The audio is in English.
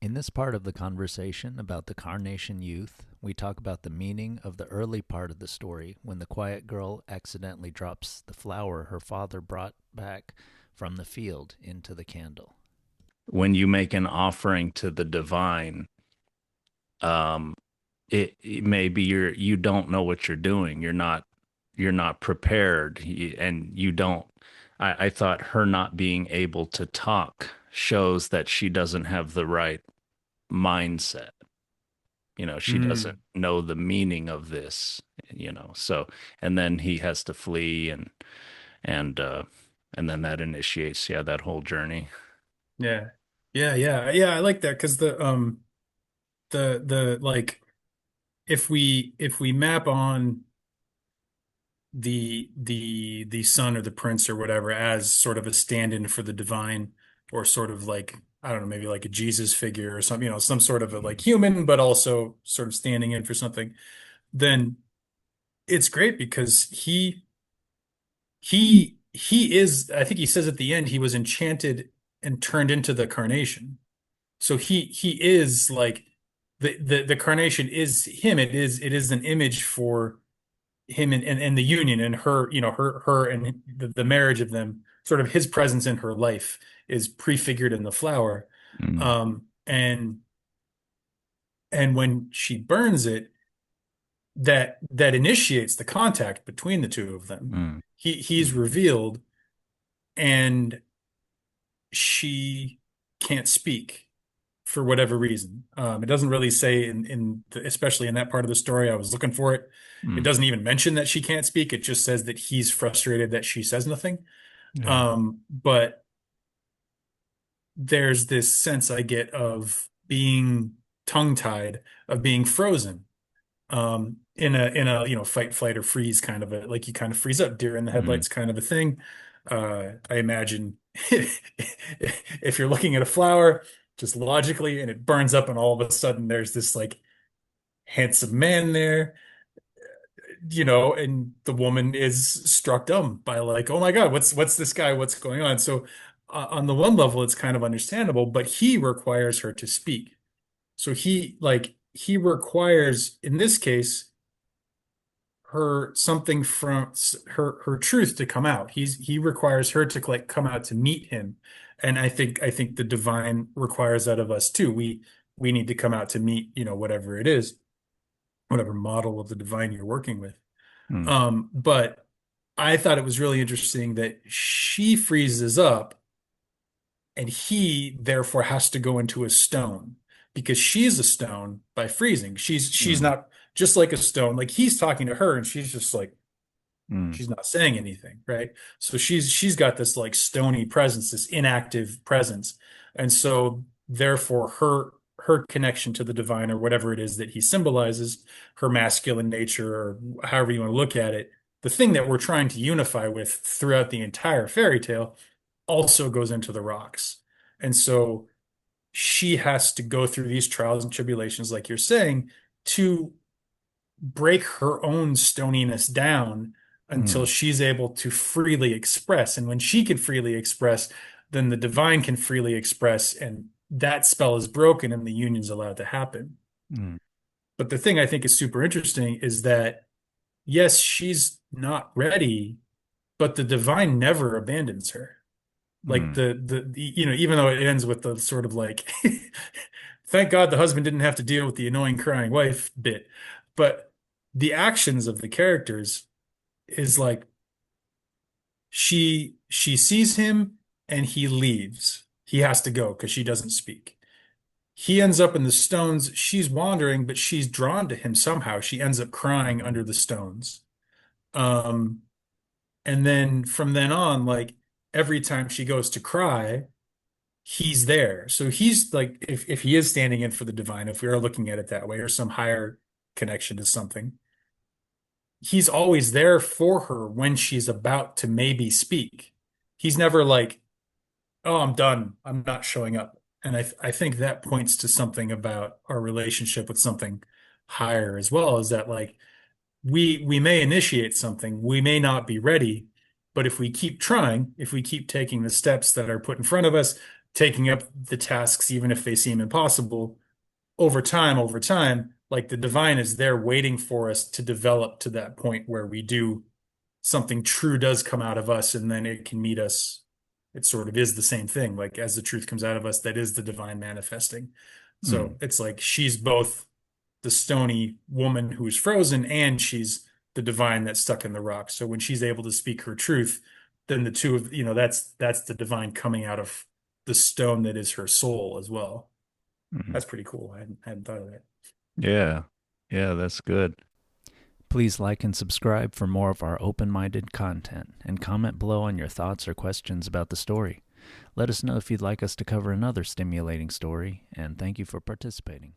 In this part of the conversation about the Carnation Youth, we talk about the meaning of the early part of the story when the quiet girl accidentally drops the flower her father brought back from the field into the candle. When you make an offering to the divine, um, it maybe you don't know what you're doing. You're not prepared, and you don't. I thought her not being able to talk shows that she doesn't have the right mindset. She doesn't Mm. know the meaning of this. So and then he has to flee and uh and then that initiates, yeah, that whole journey. Yeah. Yeah. I like that because the like if we map on the son or the prince or whatever as sort of a stand-in for the divine or sort of like I don't know, maybe like a Jesus figure or something, some sort of a like human, but also sort of standing in for something, then it's great because he is, I think he says at the end, he was enchanted and turned into the carnation. So he is like the carnation is him. It is an image for him and the union and her, her and the marriage of them, sort of his presence in her life is prefigured in the flower. Mm, And when she burns it, that initiates the contact between the two of them. mm, He's revealed and she can't speak for whatever reason. It doesn't really say especially in that part of the story. I was looking for it. It mm, doesn't even mention that she can't speak. It just says that he's frustrated that she says nothing. yeah. But there's this sense I get of being tongue-tied, of being frozen, in a fight, flight, or freeze kind of a like you kind of freeze up, deer in the Mm, headlights kind of a thing. I imagine if you're looking at a flower just logically and it burns up and all of a sudden there's this like handsome man there, and the woman is struck dumb by like, oh my God, what's this guy? What's going on? So on the one level, it's kind of understandable, but he requires her to speak. So he requires, in this case, her something from her truth to come out. He requires her to like come out to meet him. And I think the divine requires that of us too. We need to come out to meet, whatever it is, whatever model of the divine you're working with. mm, But I thought it was really interesting that she freezes up and he therefore has to go into a stone because she's a stone by freezing. She's mm, not just like a stone. Like he's talking to her and she's just like mm, she's not saying anything, right? So she's got this like stony presence, this inactive presence. And so therefore her connection to the divine or whatever it is that he symbolizes, her masculine nature or however you want to look at it, the thing that we're trying to unify with throughout the entire fairy tale also goes into the rocks. And so she has to go through these trials and tribulations, like you're saying, to break her own stoniness down until mm, she's able to freely express. And when she can freely express, then the divine can freely express, and that spell is broken and the union's allowed to happen. mm, But the thing I think is super interesting is that, yes, she's not ready, but the divine never abandons her. Like mm, even though it ends with the sort of like, thank God the husband didn't have to deal with the annoying crying wife bit, but the actions of the characters is like she sees him and he leaves. He has to go because she doesn't speak. He ends up in the stones. She's wandering, but she's drawn to him somehow. She ends up crying under the stones. Um, and then from then on, like every time she goes to cry, he's there. So he's like, if he is standing in for the divine, if we are looking at it that way, or some higher connection to something, he's always there for her when she's about to maybe speak. He's never like, oh, I'm done. I'm not showing up. And I think that points to something about our relationship with something higher as well, is that like we may initiate something, we may not be ready, but if we keep trying, if we keep taking the steps that are put in front of us, taking up the tasks, even if they seem impossible, over time, like the divine is there waiting for us to develop to that point where we do something true does come out of us, and then it can meet us. It sort of is the same thing. Like as the truth comes out of us, that is the divine manifesting. Mm. So it's like she's both the stony woman who's frozen and she's the divine that's stuck in the rock. So when she's able to speak her truth, then the two of, that's the divine coming out of the stone that is her soul as well. Mm. That's pretty cool. I hadn't thought of that. Yeah. Yeah, that's good. Please like and subscribe for more of our open-minded content, and comment below on your thoughts or questions about the story. Let us know if you'd like us to cover another stimulating story, and thank you for participating.